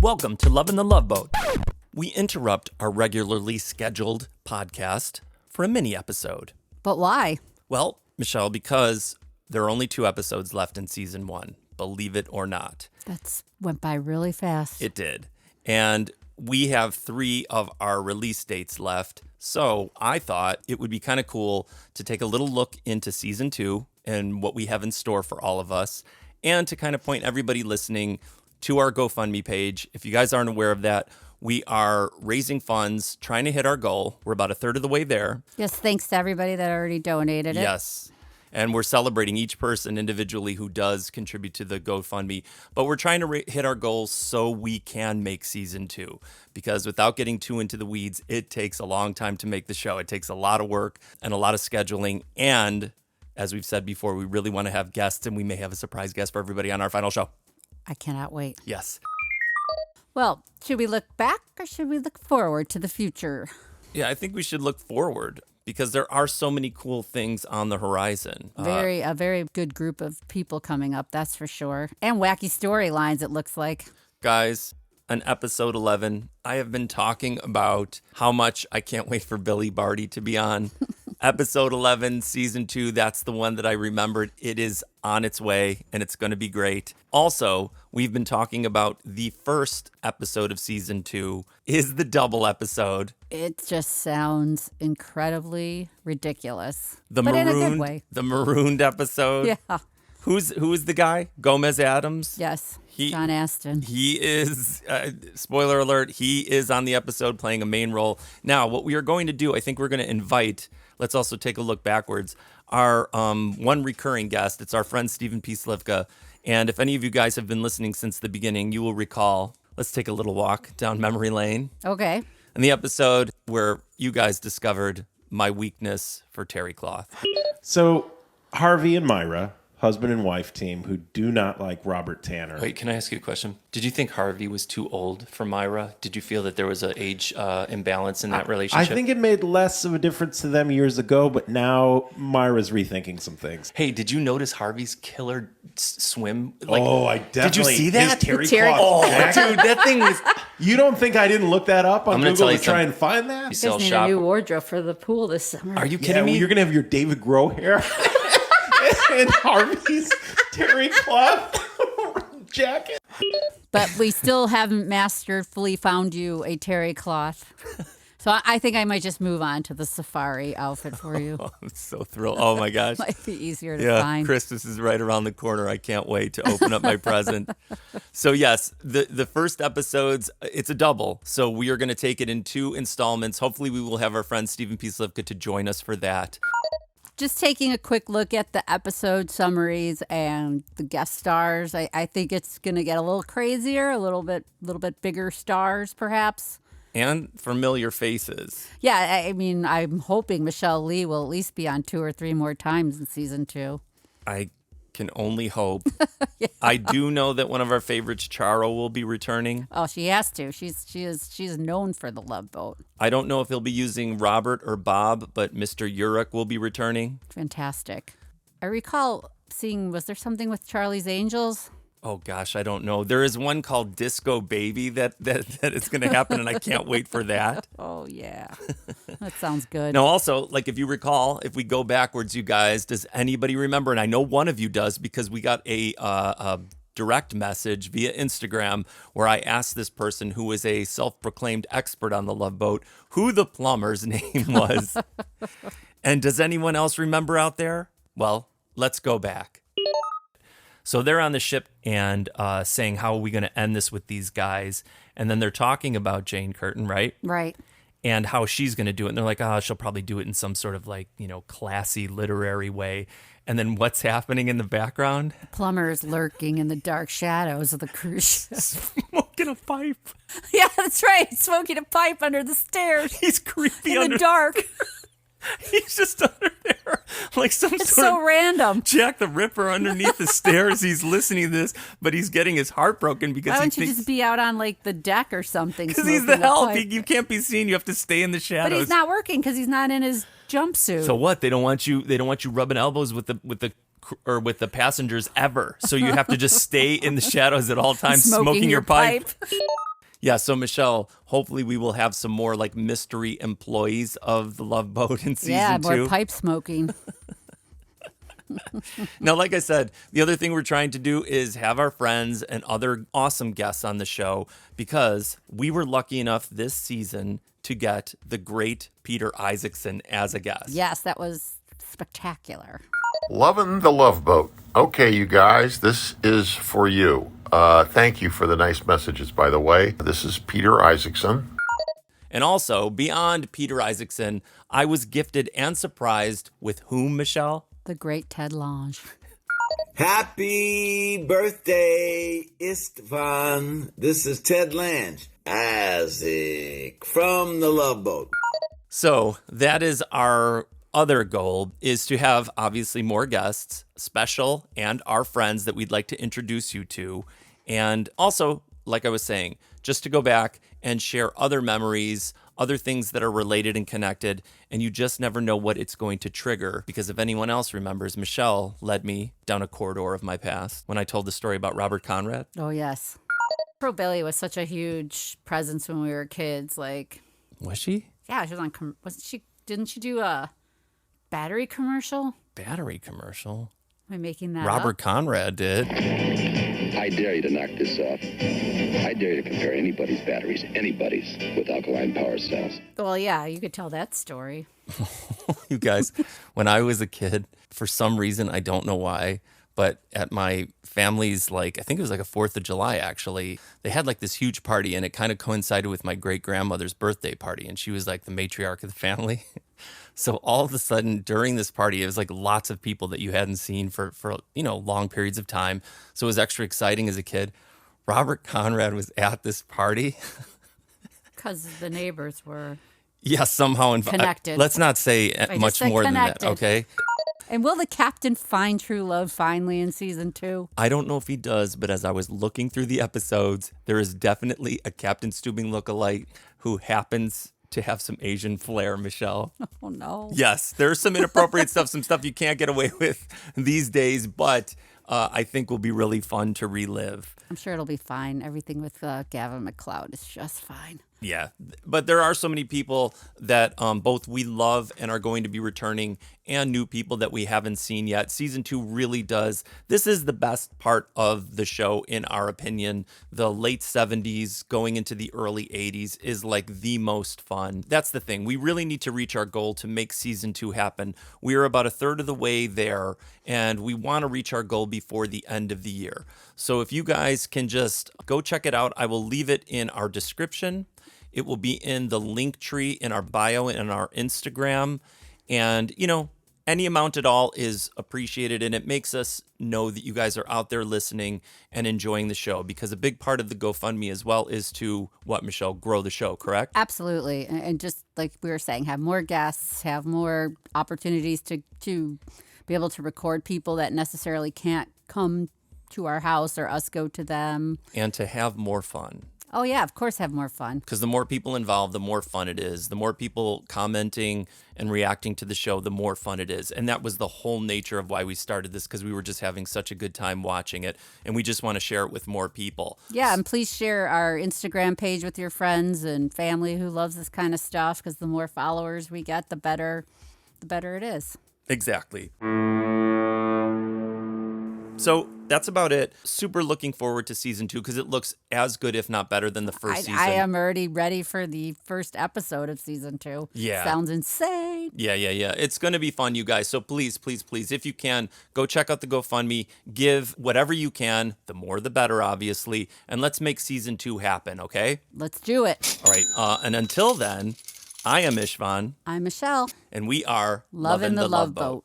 Welcome to Love in the Loveboat. We interrupt our regularly scheduled podcast for a mini episode. But why? Well, Michelle, because there are only 2 episodes left in season 1, believe it or not. That's went by really fast. It did. And we have 3 of our release dates left. So I thought it would be kind of cool to take a little look into season 2 and what we have in store for all of us, and to kind of point everybody listening to our GoFundMe page. If you guys aren't aware of that, we are raising funds, trying to hit our goal. We're about a third of the way there. Yes, thanks to everybody that already donated it. Yes. And we're celebrating each person individually who does contribute to the GoFundMe. But we're trying to hit our goals so we can make season 2. Because without getting too into the weeds, it takes a long time to make the show. It takes a lot of work and a lot of scheduling. And as we've said before, we really want to have guests, and we may have a surprise guest for everybody on our final show. I cannot wait. Yes. Well, should we look back or should we look forward to the future? Yeah, I think we should look forward because there are so many cool things on the horizon. A very good group of people coming up, that's for sure. And wacky storylines, it looks like. Guys, on episode 11, I have been talking about how much I can't wait for Billy Barty to be on. Episode 11, season 2, that's the one that I remembered. It is on its way, and it's going to be great. Also, we've been talking about the first episode of season 2 is the double episode. It just sounds incredibly ridiculous, But in a good way. The marooned episode. Yeah. Who is the guy? Gomez Adams? Yes, John Aston. He is, spoiler alert, he is on the episode playing a main role. Now, what we are going to do, I think we're going to invite, let's also take a look backwards, our one recurring guest. It's our friend Stephen P. Slivka. And if any of you guys have been listening since the beginning, you will recall, let's take a little walk down memory lane. Okay. In the episode where you guys discovered my weakness for terry cloth. So Harvey and Myra, husband and wife team, who do not like Robert Tanner. Wait, can I ask you a question? Did you think Harvey was too old for Myra? Did you feel that there was an age imbalance in that relationship? I think it made less of a difference to them years ago, but now Myra's rethinking some things. Hey, did you notice Harvey's killer swim? I definitely... Did you see that? His terry cloth Oh, jacket. dude, that thing was... You don't think I didn't look that up on I'm gonna Google tell you to try something. and find that? You You sell guys need shop. a new wardrobe for the pool this summer. Are you kidding me? You're going to have your David Grohl hair and Harvey's terry cloth jacket. But we still haven't masterfully found you a terry cloth. So I think I might just move on to the safari outfit for you. I'm so thrilled. Oh, my gosh. Might be easier to Yeah, find. Christmas is right around the corner. I can't wait to open up my present. So, yes, the first episodes, it's a double. So we are going to take it in 2 installments. Hopefully, we will have our friend Stephen P. Slivka to join us for that. Just taking a quick look at the episode summaries and the guest stars, I think it's going to get a little crazier, a little bit bigger stars, perhaps. And familiar faces. Yeah, I mean, I'm hoping Michelle Lee will at least be on 2 or 3 more times in season 2. I can only hope. Yeah. I do know that one of our favorites, Charo, will be returning. Oh, she has to. She's known for the Loveboat. I don't know if he'll be using Robert or Bob, but Mr. Urich will be returning. Fantastic. I recall seeing, was there something with Charlie's Angels? Oh, gosh, I don't know. There is one called Disco Baby that is going to happen, and I can't wait for that. Oh, yeah. That sounds good. Now, also, like if you recall, if we go backwards, you guys, does anybody remember? And I know one of you does because we got a direct message via Instagram where I asked this person who is a self-proclaimed expert on the Loveboat who the plumber's name was. And does anyone else remember out there? Well, let's go back. So they're on the ship and saying, how are we going to end this with these guys? And then they're talking about Jane Curtin, right? Right. And how she's going to do it. And they're like, she'll probably do it in some sort of classy literary way. And then what's happening in the background? Plumber is lurking in the dark shadows of the cruise ship. Smoking a pipe. Yeah, that's right. Smoking a pipe under the stairs. He's creepy in the dark. He's just under there like some It's sort so of random. Jack the Ripper underneath the stairs. He's listening to this, but he's getting his heart broken because Why he don't you thinks... just be out on the deck or something? Because he's the smoking a help. pipe? You can't be seen. You have to stay in the shadows. But he's not working because he's not in his jumpsuit. So what? They don't want you rubbing elbows with the passengers ever. So you have to just stay in the shadows at all times, smoking your pipe. Yeah, so Michelle, hopefully we will have some more like mystery employees of the Love Boat in Yeah, season more 2. pipe smoking. Now, like I said, the other thing we're trying to do is have our friends and other awesome guests on the show because we were lucky enough this season to get the great Peter Isaacson as a guest. Yes, that was spectacular. Loving the Love Boat. Okay, you guys, this is for you. Thank you for the nice messages, by the way. This is Peter Isaacson. And also, beyond Peter Isaacson, I was gifted and surprised with whom, Michelle? The great Ted Lange. Happy birthday, Istvan. This is Ted Lange, Isaac from the Love Boat. So that is our other goal, is to have obviously more guests, special, and our friends that we'd like to introduce you to. And also, like I was saying, just to go back and share other memories, other things that are related and connected, and you just never know what it's going to trigger. Because if anyone else remembers, Michelle led me down a corridor of my past when I told the story about Robert Conrad. Oh, yes. Pro Billy was such a huge presence when we were kids. Like, Was she? yeah, she was on, wasn't she, didn't she do a battery commercial? Battery commercial? Am I making that Robert up? Conrad did. I dare you to knock this off. I dare you to compare anybody's batteries, with alkaline power cells. Well, yeah, you could tell that story. You guys, when I was a kid, for some reason, I don't know why, but at my family's, like, I think it was like a 4th of July, actually, they had like this huge party, and it kind of coincided with my great grandmother's birthday party, and she was like the matriarch of the family. So all of a sudden during this party, it was like lots of people that you hadn't seen for long periods of time. So it was extra exciting as a kid. Robert Conrad was at this party. Because the neighbors were. Yeah, somehow Connected. Let's not say I just much said more connected. than that, okay? And will the captain find true love finally in season 2? I don't know if he does, but as I was looking through the episodes, there is definitely a Captain Steubing lookalike who happens to have some Asian flair, Michelle. Oh, no. Yes, there's some inappropriate stuff, some stuff you can't get away with these days, but I think will be really fun to relive. I'm sure it'll be fine. Everything with Gavin McLeod is just fine. Yeah, but there are so many people that both we love and are going to be returning, and new people that we haven't seen yet. Season 2 really does. This is the best part of the show, in our opinion. The late 70s going into the early 80s is like the most fun. That's the thing. We really need to reach our goal to make season 2 happen. We are about a third of the way there, and we want to reach our goal before the end of the year. So if you guys can just go check it out, I will leave it in our description. It will be in the link tree in our bio and our Instagram. And, any amount at all is appreciated. And it makes us know that you guys are out there listening and enjoying the show. Because a big part of the GoFundMe as well is to, what, Michelle, grow the show, correct? Absolutely. And just like we were saying, have more guests, have more opportunities to be able to record people that necessarily can't come to our house or us go to them. And to have more fun. Oh, yeah, of course, have more fun. Because the more people involved, the more fun it is. The more people commenting and reacting to the show, the more fun it is. And that was the whole nature of why we started this, because we were just having such a good time watching it. And we just want to share it with more people. Yeah, and please share our Instagram page with your friends and family who loves this kind of stuff, because the more followers we get, the better it is. Exactly. So that's about it. Super looking forward to season 2 because it looks as good, if not better, than the first season. I am already ready for the first episode of season 2. Yeah. Sounds insane. Yeah. It's going to be fun, you guys. So please, if you can, go check out the GoFundMe. Give whatever you can. The more, the better, obviously. And let's make season 2 happen, okay? Let's do it. All right. And until then, I am Ishvan. I'm Michelle. And we are Loving the Love Boat.